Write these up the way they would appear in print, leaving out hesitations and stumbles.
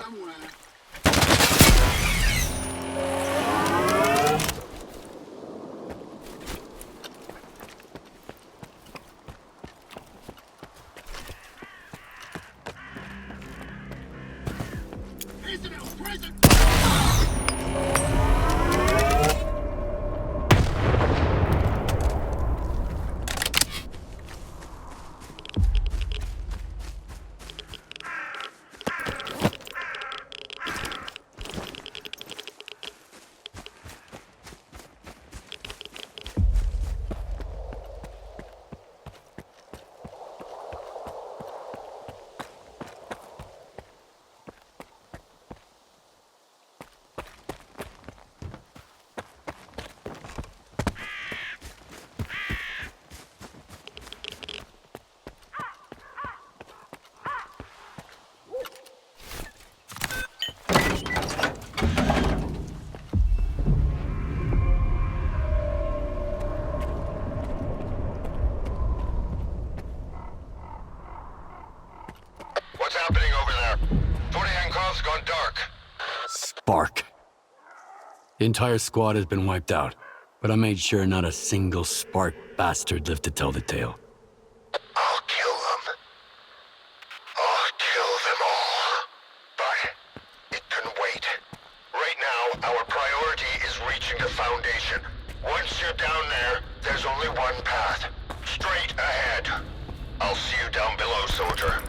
somewhere. Prison! Spark. The entire squad has been wiped out, but I made sure not a single Spark bastard lived to tell the tale. I'll kill them. I'll kill them all. But it can wait. Right now, our priority is reaching the Foundation. Once you're down there, there's only one path. Straight ahead. I'll see you down below, soldier.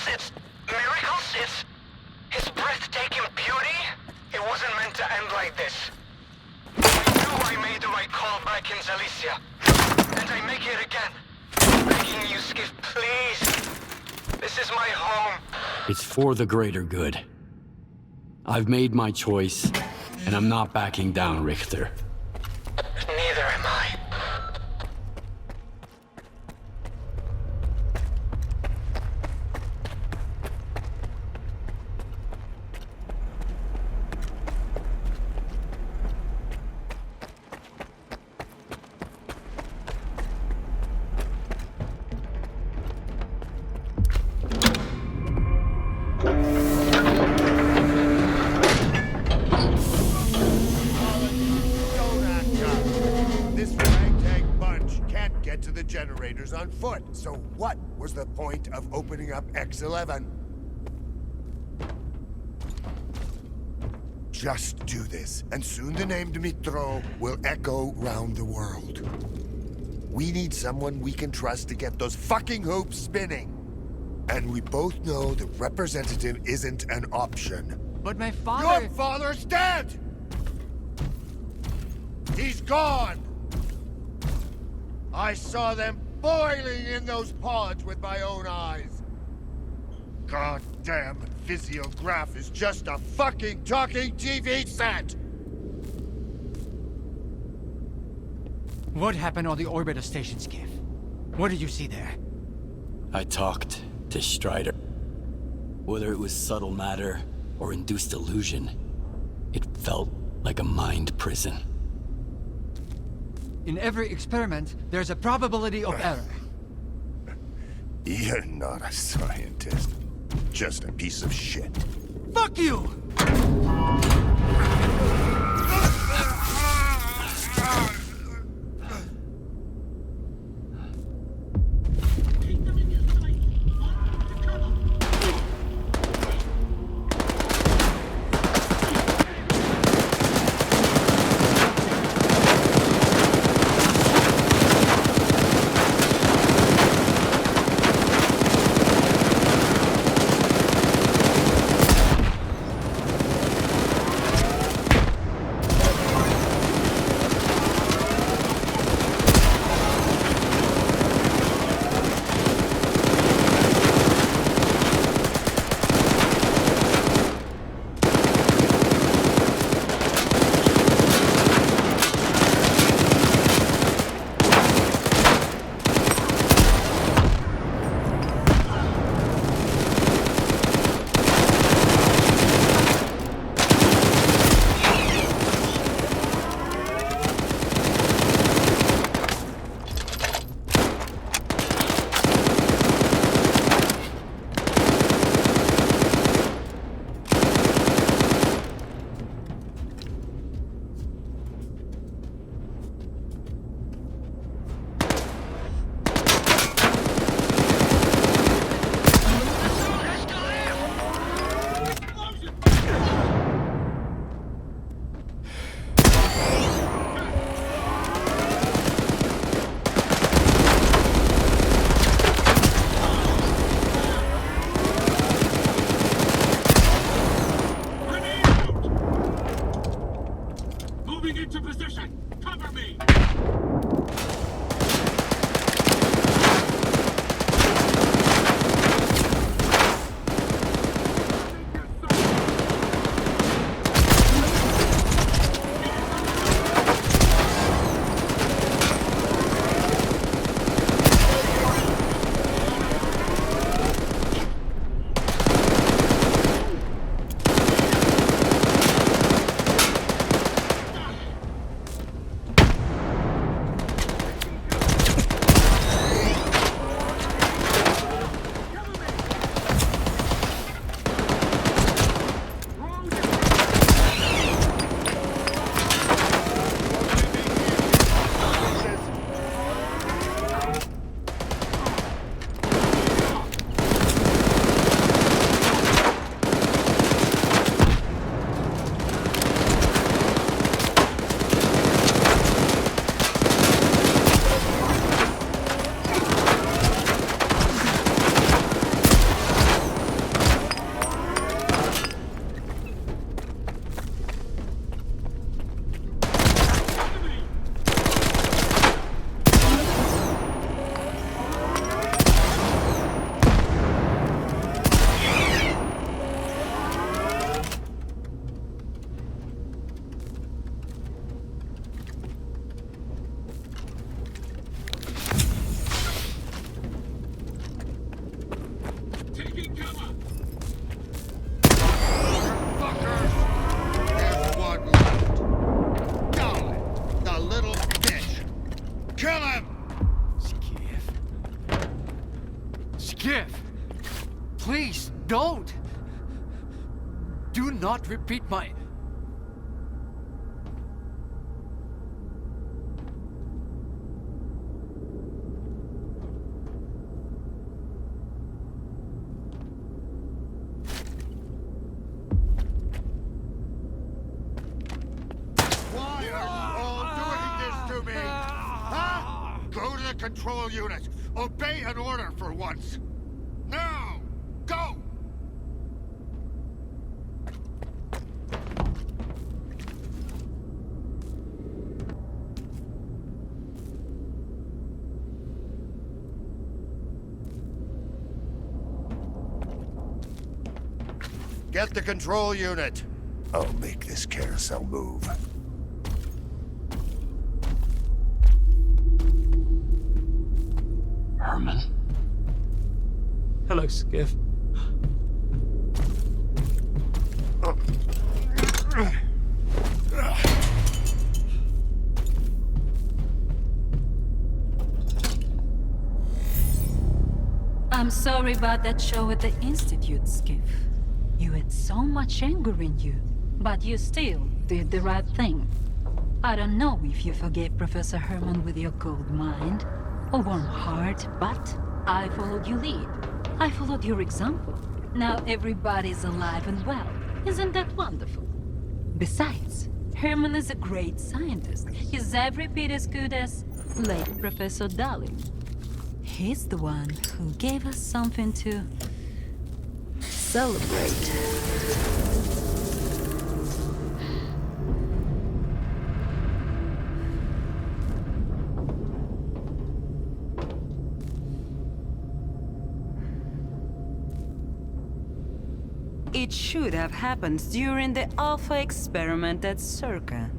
it's miracles, it's his breathtaking beauty. It wasn't meant to end like this. I knew I made the right call back in Zalicia, and I make it again. Begging you, Skiff, please. This is my home. It's for the greater good. I've made my choice, and I'm not backing down, Richter. Neither am I. Generators on foot. So what was the point of opening up X11? Just do this, and soon the name Dmitro will echo round the world. We need someone we can trust to get those fucking hoops spinning. And we both know the representative isn't an option. But my father... Your father's dead! He's gone! I saw them boiling in those pods with my own eyes. Goddamn physiograph is just a fucking talking TV set! What happened on the orbiter station, Skiff? What did you see there? I talked to Strider. Whether it was subtle matter or induced illusion, it felt like a mind prison. In every experiment, there's a probability of error. You're not a scientist. Just a piece of shit. Fuck you! Please, don't! Do not repeat my... Why are you all doing this to me? Huh? Go to the control unit. Obey an order for once. Now! Go! Get the control unit. I'll make this carousel move. Herman? Hello, Skiff. I'm sorry about that show at the Institute, Skiff. You had so much anger in you, but you still did the right thing. I don't know if you forgave Professor Hermann with your cold mind or warm heart, but I followed your lead. I followed your example. Now everybody's alive and well. Isn't that wonderful? Besides, Hermann is a great scientist. He's every bit as good as late Professor Dalin. He's the one who gave us something to celebrate. It should have happened during the Alpha experiment at Circa,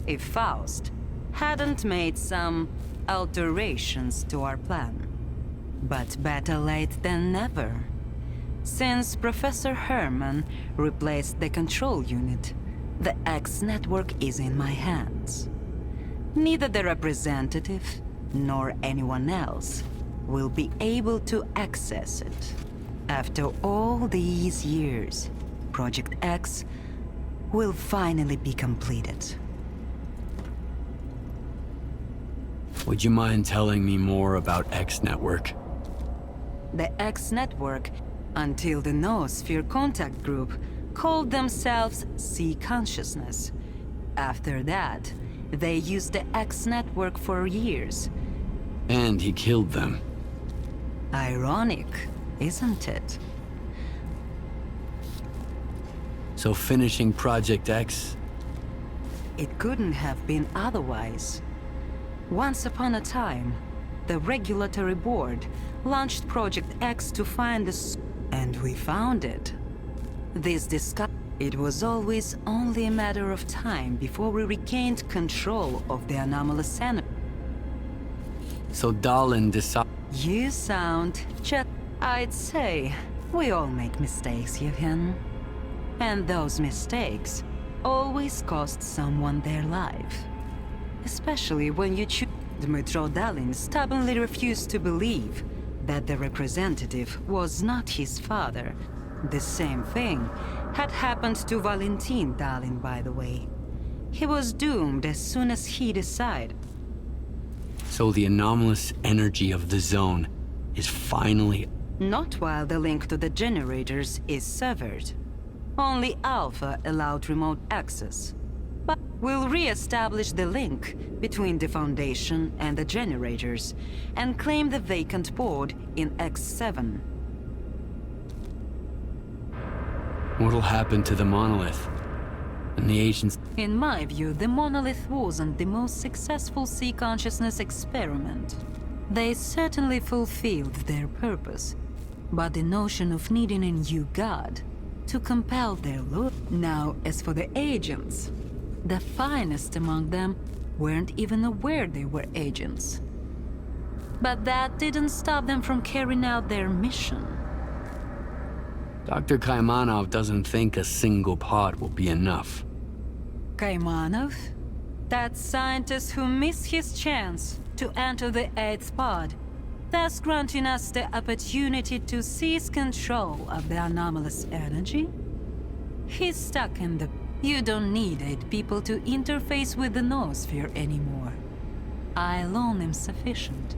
if Faust hadn't made some alterations to our plan. But better late than never. Since Professor Hermann replaced the control unit, the X network is in my hands. Neither the representative nor anyone else will be able to access it. After all these years, Project X will finally be completed. Would you mind telling me more about X Network? The X Network, until the Noosphere Contact Group, called themselves C Consciousness. After that, they used the X Network for years. And he killed them. Ironic, isn't it? So finishing Project X? It couldn't have been otherwise. Once upon a time, the Regulatory Board launched Project X to find the and we found it. It was always only a matter of time before we regained control of the anomalous energy. So Dalin decided... You sound just... I'd say we all make mistakes, Yevhen. And those mistakes always cost someone their life. Especially when you choose... Dmytro Dalin stubbornly refused to believe that the representative was not his father. The same thing had happened to Valentin Dalin, by the way. He was doomed as soon as he decided. So the anomalous energy of the zone is finally... Not while the link to the generators is severed. Only Alpha allowed remote access. But we'll re-establish the link between the Foundation and the generators and claim the vacant board in X7. What'll happen to the monolith? And the agents... In my view, the monolith wasn't the most successful sea consciousness experiment. They certainly fulfilled their purpose, but the notion of needing a new god to compel their look. Now, as for the agents, the finest among them weren't even aware they were agents. But that didn't stop them from carrying out their mission. Dr. Kaimanov doesn't think a single pod will be enough. Kaimanov? That scientist who missed his chance to enter the 8th pod. thus granting us the opportunity to seize control of the anomalous energy? He's stuck in the... You don't need 8 people to interface with the noosphere anymore. I alone am sufficient,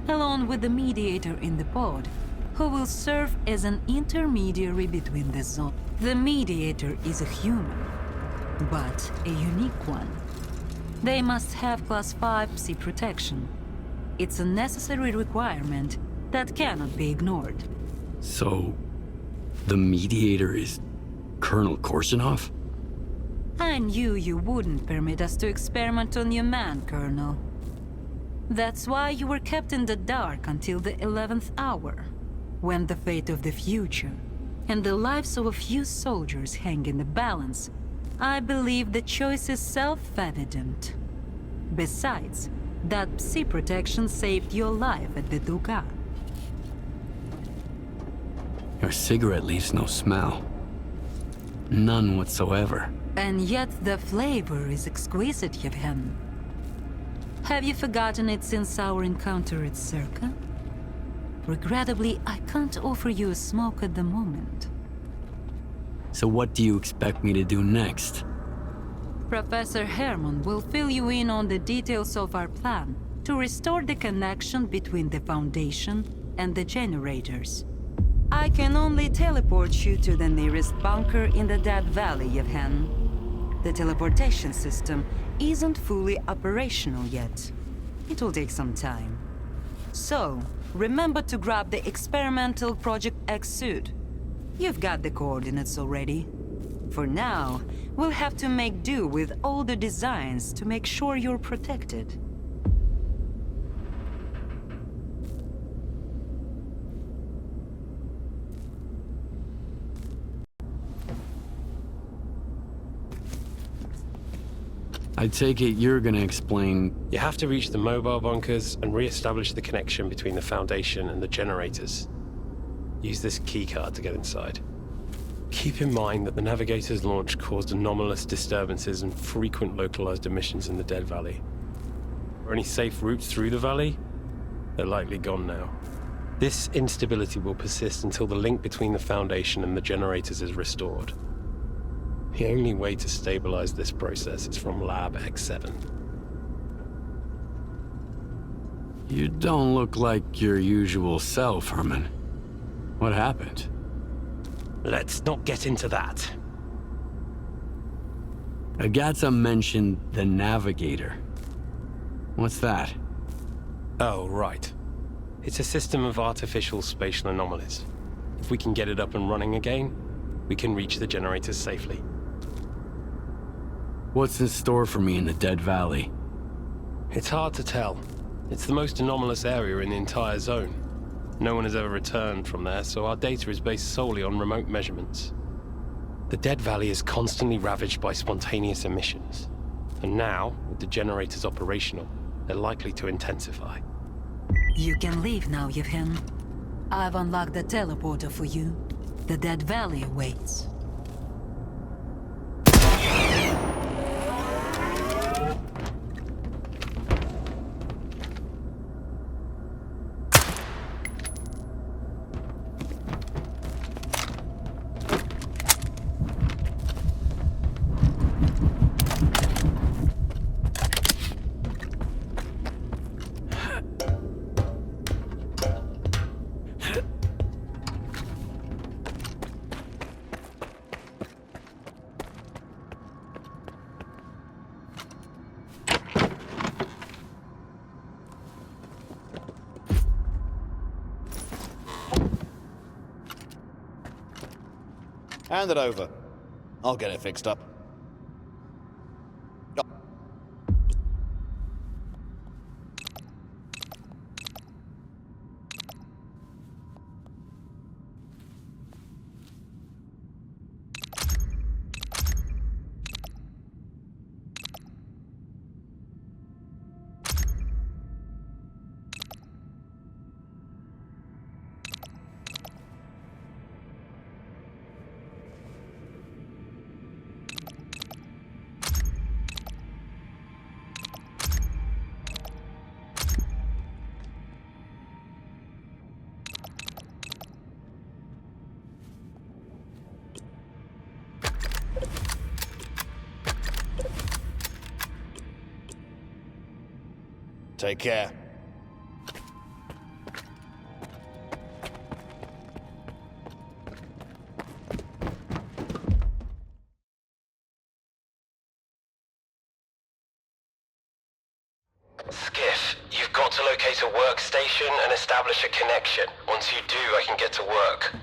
along with the mediator in the pod, who will serve as an intermediary between the zone. The mediator is a human, but a unique one. They must have Class 5 Psi protection. It's a necessary requirement that cannot be ignored. So, the mediator is Colonel Korshunov? I knew you wouldn't permit us to experiment on your man, Colonel. That's why you were kept in the dark until the 11th hour, when the fate of the future and the lives of a few soldiers hang in the balance. I believe the choice is self-evident. Besides, that Psi protection saved your life at the Duga. Your cigarette leaves no smell. None whatsoever. And yet the flavor is exquisite, Yevhen. Have you forgotten it since our encounter at Circa? Regrettably, I can't offer you a smoke at the moment. So what do you expect me to do next? Professor Hermann will fill you in on the details of our plan to restore the connection between the Foundation and the generators. I can only teleport you to the nearest bunker in the Dead Valley, Yevhen. The teleportation system isn't fully operational yet. It will take some time. So, remember to grab the experimental Project X suit. You've got the coordinates already. For now, we'll have to make do with older designs to make sure you're protected. I take it you're gonna explain... You have to reach the mobile bunkers and re-establish the connection between the Foundation and the generators. Use this keycard to get inside. Keep in mind that the Navigator's launch caused anomalous disturbances and frequent localized emissions in the Dead Valley. Are any safe routes through the valley? They're likely gone now. This instability will persist until the link between the Foundation and the generators is restored. The only way to stabilize this process is from Lab X7. You don't look like your usual self, Hermann. What happened? Let's not get into that. Agatha mentioned the Navigator. What's that? Oh, right. It's a system of artificial spatial anomalies. If we can get it up and running again, we can reach the generators safely. What's in store for me in the Dead Valley? It's hard to tell. It's the most anomalous area in the entire zone. No one has ever returned from there, so our data is based solely on remote measurements. The Dead Valley is constantly ravaged by spontaneous emissions. And now, with the generators operational, they're likely to intensify. You can leave now, Yevhen. I've unlocked the teleporter for you. The Dead Valley awaits. Hand it over. I'll get it fixed up. Take care. Skiff, you've got to locate a workstation and establish a connection. Once you do, I can get to work.